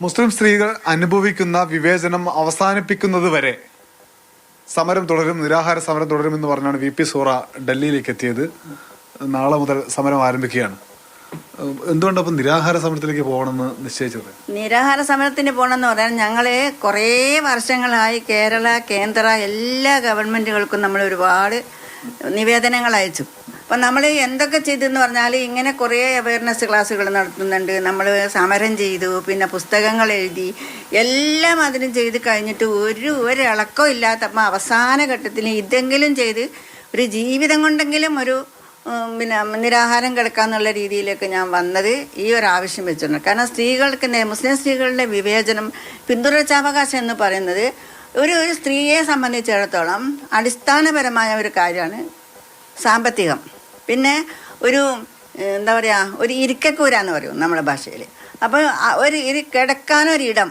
മുസ്ലിം സ്ത്രീകൾ അനുഭവിക്കുന്ന വിവേചനം അവസാനിപ്പിക്കുന്നത് വരെ സമരം തുടരും, നിരാഹാര സമരം തുടരുമെന്ന് പറഞ്ഞാണ് VP സോറ ഡൽഹിയിലേക്ക് എത്തിയത്. നാളെ മുതൽ സമരം ആരംഭിക്കുകയാണ്. എന്തുകൊണ്ടപ്പം നിരാഹാര സമരത്തിലേക്ക് പോകണമെന്ന് നിശ്ചയിച്ചത്? നിരാഹാര സമരത്തിന് പോകണമെന്ന് പറയാൻ ഞങ്ങള് കുറേ വർഷങ്ങളായി കേരള, കേന്ദ്ര എല്ലാ ഗവൺമെന്റുകൾക്കും നമ്മൾ ഒരുപാട് നിവേദനങ്ങൾ അയച്ചു. അപ്പം നമ്മൾ എന്തൊക്കെ ചെയ്തെന്ന് പറഞ്ഞാൽ ഇങ്ങനെ കുറേ അവയർനെസ് ക്ലാസ്സുകൾ നടത്തുന്നുണ്ട്, നമ്മൾ സമരം ചെയ്തു, പിന്നെ പുസ്തകങ്ങൾ എഴുതി, എല്ലാം അതിനും ചെയ്ത് കഴിഞ്ഞിട്ട് ഒരു ഇളക്കം ഇല്ലാത്തപ്പോൾ അവസാന ഘട്ടത്തിൽ ഇതെങ്കിലും ചെയ്ത് ഒരു ജീവിതം കൊണ്ടെങ്കിലും ഒരു പിന്നെ നിരാഹാരം കിടക്കാന്നുള്ള രീതിയിലേക്ക് ഞാൻ വന്നത് ഈ ഒരു ആവശ്യം വെച്ചിട്ടുണ്ട്. കാരണം സ്ത്രീകൾക്ക്, മുസ്ലിം സ്ത്രീകളുടെ വിവേചനം, പിന്തുടർച്ചാവകാശം എന്ന് പറയുന്നത് ഒരു സ്ത്രീയെ സംബന്ധിച്ചിടത്തോളം അടിസ്ഥാനപരമായ ഒരു കാര്യമാണ് സാമ്പത്തികം. പിന്നെ ഒരു എന്താ പറയുക, ഒരു ഇരിക്കക്കൂരാന്ന് പറയും നമ്മുടെ ഭാഷയിൽ. അപ്പോൾ കിടക്കാനൊരിടം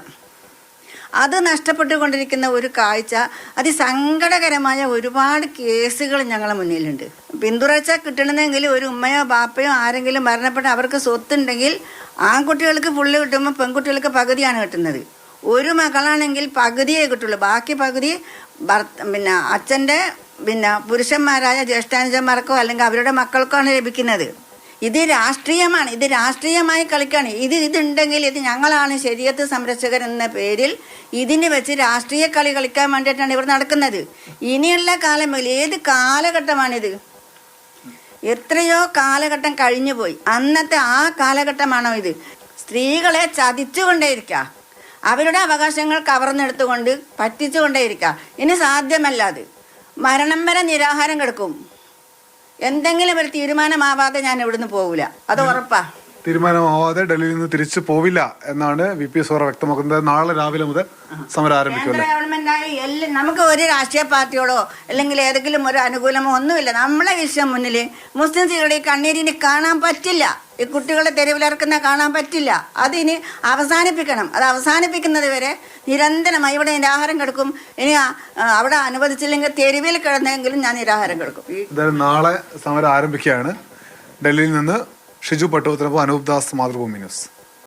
അത് നഷ്ടപ്പെട്ടുകൊണ്ടിരിക്കുന്ന ഒരു കാഴ്ച, അതിസങ്കടകരമായ ഒരുപാട് കേസുകൾ ഞങ്ങളുടെ മുന്നിലുണ്ട്. പിന്തുടർച്ച കിട്ടണമെങ്കിൽ ഒരു ഉമ്മയോ ബാപ്പയോ ആരെങ്കിലും മരണപ്പെട്ട് അവർക്ക് സ്വത്തുണ്ടെങ്കിൽ ആൺകുട്ടികൾക്ക് ഫുള്ള് കിട്ടുമ്പോൾ പെൺകുട്ടികൾക്ക് പകുതിയാണ് കിട്ടുന്നത്. ഒരു മകളാണെങ്കിൽ പകുതിയേ കിട്ടുള്ളൂ, ബാക്കി പകുതി പിന്നെ അച്ഛൻ്റെ പിന്നെ പുരുഷന്മാരായ ജ്യേഷ്ഠാനുജന്മാർക്കോ അല്ലെങ്കിൽ അവരുടെ മക്കൾക്കാണ് ലഭിക്കുന്നത്. ഇത് രാഷ്ട്രീയമാണ്, ഇത് രാഷ്ട്രീയമായി കളിക്കാണ്. ഇതുണ്ടെങ്കിൽ ഇത് ഞങ്ങളാണ് ശരീഅത്ത് സംരക്ഷകർ എന്ന പേരിൽ ഇതിനെ വെച്ച് രാഷ്ട്രീയ കളി കളിക്കാൻ വേണ്ടിയിട്ടാണ് ഇവർ നടക്കുന്നത്. ഇനിയുള്ള കാലം മുതൽ ഏത് കാലഘട്ടമാണിത്? എത്രയോ കാലഘട്ടം കഴിഞ്ഞു പോയി. അന്നത്തെ ആ കാലഘട്ടമാണോ ഇത്? സ്ത്രീകളെ ചതിച്ചുകൊണ്ടേയിരിക്കുക, അവരുടെ അവകാശങ്ങൾ കവർന്നെടുത്തുകൊണ്ട് പറ്റിച്ചുകൊണ്ടേയിരിക്കുക. ഇനി സാധ്യമല്ലാതെ മരണം വരെ നിരാഹാരം കിടക്കും. എന്തെങ്കിലും ഒരു തീരുമാനമാവാതെ ഞാൻ ഇവിടുന്ന് പോവില്ല, അത് ഉറപ്പാ. തീരുമാനമാവാതെ ഡൽഹിയിൽ നിന്ന് തിരിച്ചു പോവില്ല എന്നാണ് VP സോറ വ്യക്തമാക്കുന്നത്. നാളെ രാവിലെ മുതൽ സമരം ആരംഭിക്കുമല്ലോ. ഗവൺമെന്റായി നമുക്ക് ഒരു രാഷ്ട്രീയ പാർട്ടിയോടോ അല്ലെങ്കിൽ ഏതെങ്കിലും ഒരു അനുകൂലമോ ഒന്നുമില്ല. നമ്മളെ വിഷയം മുന്നിൽ മുസ്ലിം സ്ത്രീകളുടെ ഈ കണ്ണീരിന് കാണാൻ പറ്റില്ല, ഈ കുട്ടികളെ തെരുവിലിറക്കുന്ന കാണാൻ പറ്റില്ല. അതിനി അവസാനിപ്പിക്കണം. അത് അവസാനിപ്പിക്കുന്നത് വരെ നിരന്തരമായി ഇവിടെ നിരാഹാരം കിടക്കും. ഇനി അവിടെ അനുവദിച്ചില്ലെങ്കിൽ തെരുവിൽ കിടന്നെങ്കിലും ഞാൻ നിരാഹാരം കിടക്കും. നാളെ സമരം ആരംഭിക്കുകയാണ്. ഡൽഹിയിൽ നിന്ന് ഷിജു പട്ടുപത്രപ്പ്, അനൂപ് ദാസ്, മാതൃഭൂമി ന്യൂസ്.